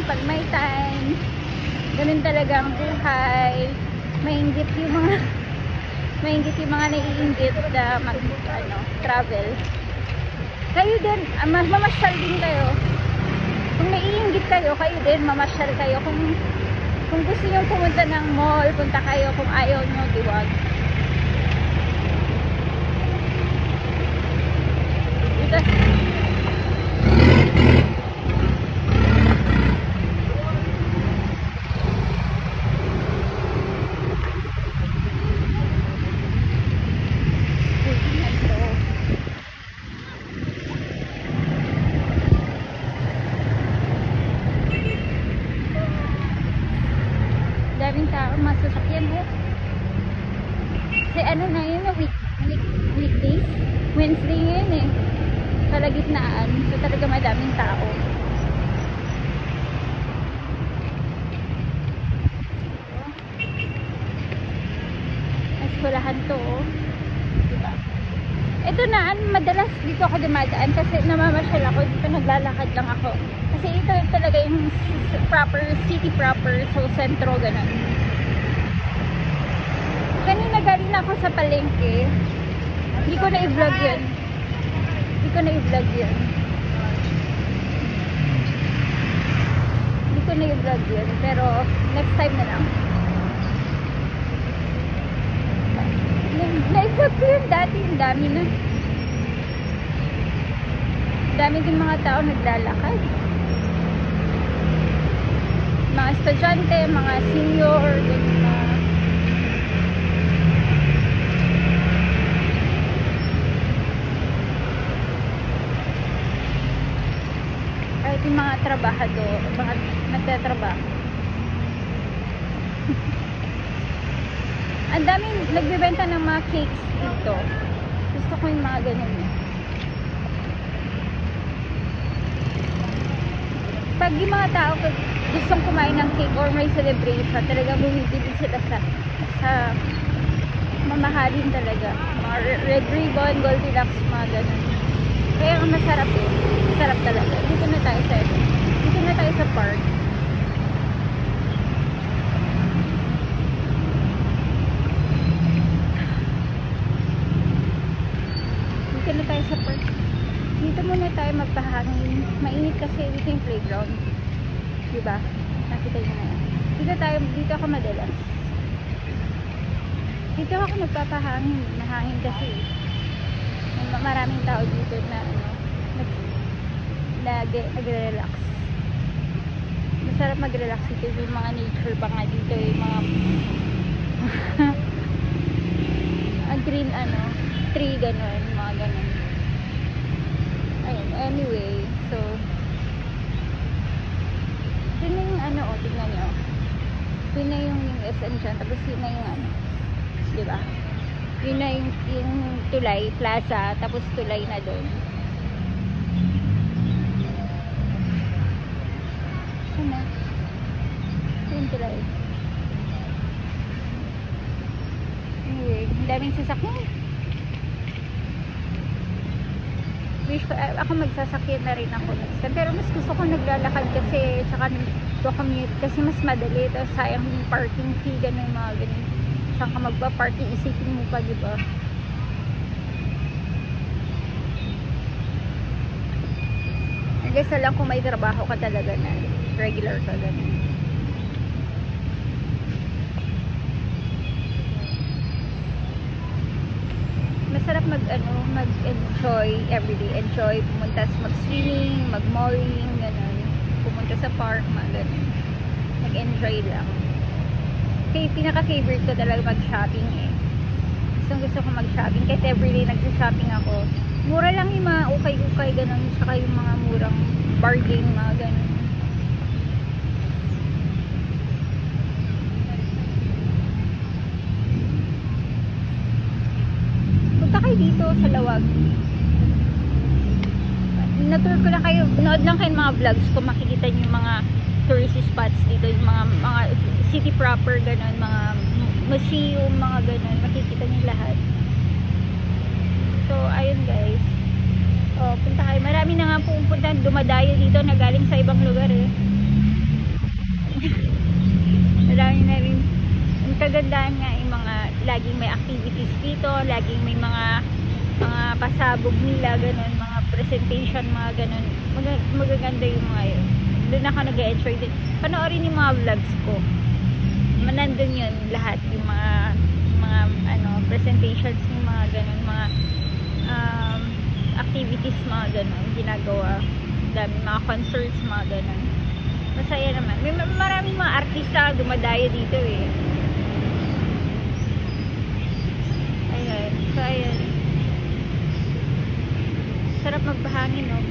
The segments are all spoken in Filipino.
lang pag may time. Ganun talaga ang buhay. Mainggit yung mga naiinggit na travel. Kayo din, mamasyal din kayo. Kung naiinggit kayo, kayo din, mamasyal kayo. Kung gusto nyo pumunta ng mall, punta kayo. Kung ayaw nyo, diwag. Daming tao, masasakyan eh. Kasi ano na yun, weekdays? Wednesday yun eh. Kalagitnaan. So talaga madaming tao. Eskwelahan to oh. Diba? Ito na, madalas dito ako dumadaan kasi namamasyal ako. Dito naglalakad lang ako. Kasi ito talaga yung city proper. So sentro, ganun. Kanina galing ako sa palengke. Hindi ko na i-vlog yun. Pero next time na lang. Na-vlog ko yun dati. Yung dami na. Dami din mga tao naglalakad. Mga estudyante, mga senior, kahit yung mga trabahador, mga nagtatrabaho. Ang daming nagbebenta ng mga cakes dito. Gusto ko yung mga ganun. Pag yung mga tao gustong kumain ng cake or may celebration, talaga bumibili sila sa mamahalin talaga. Mga Red Ribbon, Goldilocks, mga ganun. Kaya ang masarap eh. Masarap talaga. Dito na tayo sa park. Dito muna tayo magpahangin. Mainit kasi dito yung playground. Diba? Nakita nyo na yan. Dito ako madalas. Dito ako nagpapahangin. Mahangin kasi. Maraming tao dito na nag-relax. Masarap mag-relax dito. Yung mga nature pa nga dito. Yung mga green tree ganun. Mga ganun. Ayun, anyway, so yun na yung tignan nyo. Yun na yung SM dyan, tapos yun na yung diba? Yun na yung tulay, plaza, tapos tulay na doon. Ano? Yung tulay. Anyway, daming sasakyan. Ako magsasakyan na rin ako next time. Pero mas gusto ko naglalakad kasi saka to commute kasi mas madali. Tapos sayang yung parking fee, gano'n mga ganun. Saan ka magpa-parking, isipin mo pa, diba? I guess lang kung may trabaho ka talaga na regular ka, gano'n. Masarap mag-enjoy everyday. Enjoy, pumunta, mag-swimming, mag-malling, gano'n. Pumunta sa park, mga gano'n. Mag-enjoy lang. Kaya pinaka-favorite ko talaga mag-shopping eh. Gusto ko mag-shopping. Kahit everyday nag-shopping ako. Mura lang yung mga ukay-ukay, gano'n. Saka yung mga murang bargain, mga gano'n. Dito sa Lawag. Na-tour ko lang kayo, nood lang kayo mga vlogs ko, makikita niyo yung mga tourist spots dito, yung mga city proper, ganun, mga museum, mga ganun, makikita niyo lahat. So, ayun guys. Punta kayo. Marami na nga pupunta, dumadayo dito na galing sa ibang lugar eh. kagandahan nga yung mga laging may activities dito, laging may mga pasabog nila, ganun, mga presentation, mga ganun. Magaganda yung mga yun. Doon ako nag-enjoy din. Panoorin yung mga vlogs ko. Nandun yun lahat, yung mga presentations, yung mga ganun, mga activities, mga ganun, ginagawa. Dami, mga concerts, mga ganun. Masaya naman. May maraming mga artista dumadayo dito eh. Ayan. So, ayan. Sarap magpahangin, no?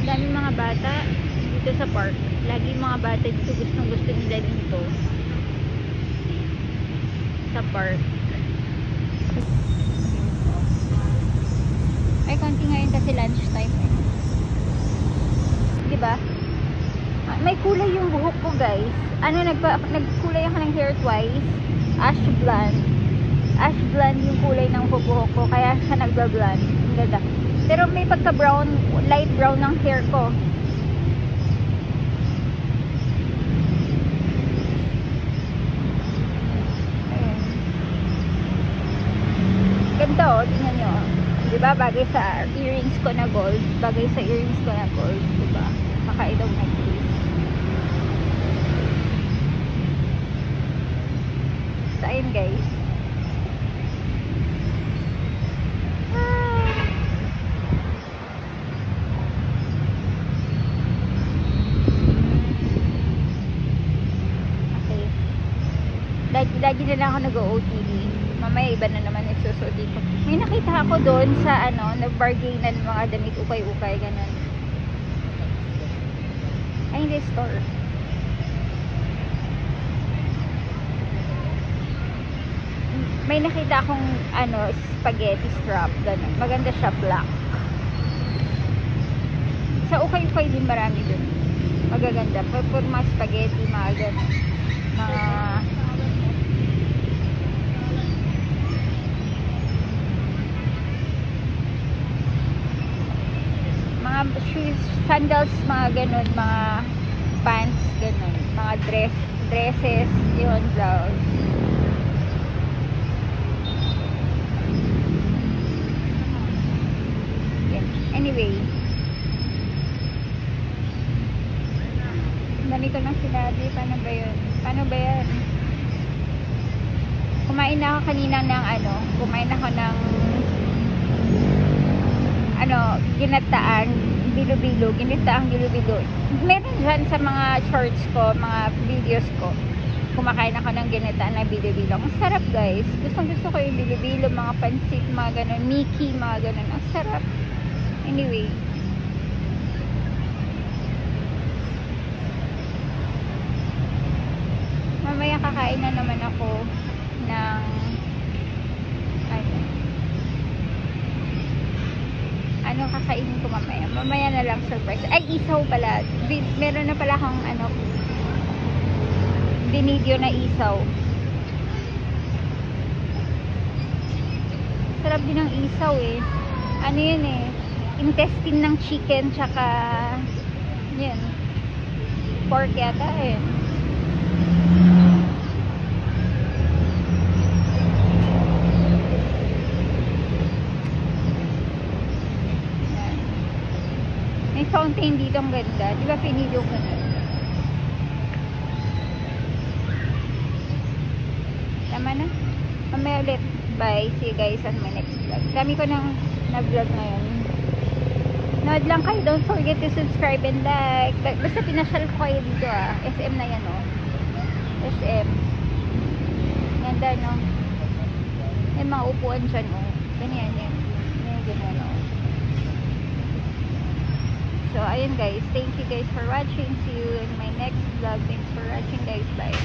Daming mga bata dito sa park. Lagi mga bata dito gustong gusto nila dito sa park. Ay, konti ngayon kasi lunch time eh. Diba? May kulay yung buhok ko, guys. Nagkulay ako ng hair twice. Ash blonde. Ash blonde yung kulay ng buhok ko. Kaya siya nagba-blonde. Ang ganda. Pero may pagka-brown, light brown ng hair ko. Ayan. Ganda oh, tingnan nyo. Diba, bagay sa earrings ko na gold. Bagay sa earrings ko na gold. Diba? Makaidong necklace. So, ayun guys. Lagi na lang ako nag-OOTD. Mamaya iba na naman yung susuotin ko. May nakita ako doon sa nag-bargain ng mga damit ukay-ukay, ganun. Ay, hindi, store. May nakita akong spaghetti strap, ganun. Maganda siya, black. Sa ukay-ukay din marami doon. Magaganda. For mga spaghetti, mga ganun. Mga shoes, sandals, mga ganun, mga pants, ganun, mga dresses, yun, blouse. Yan. Anyway, dami ko nang sinabi, paano ba yan? Kumain na ako kanina ng kumain ako ng ginataang bilo-bilo. Meron dyan sa mga shorts ko, mga videos ko. Kumakain ako ng ginataan na bilo-bilo. Ang sarap, guys. Gusto ko yung bilo-bilo, mga pansit, mga ganun, Mickey, mga ganun. Ang sarap. Anyway. Mamaya kakain na naman ako ng kakainin ko mamaya. Mamaya na lang, surprise. Ay, isaw pala. Meron na pala akong binidyo na isaw. Sarap din ng isaw eh. Ano yun eh, intestine ng chicken tsaka yun, pork yata eh. May fountain dito, ang ganda. Di ba pinili ko na? Tama na? Mamaya ulit. Bye. See you guys on my next vlog. Dami ko nang na-vlog ngayon. Nood lang kayo. Don't forget to subscribe and like. Basta pinasyal ko kayo dito ah. SM na yan oh. SM. Ganda no? May mga upuan dyan oh. Ganyan yan. Ganyan oh. So, ayun guys. Thank you guys for watching. See you in my next vlog. Thanks for watching guys. Bye.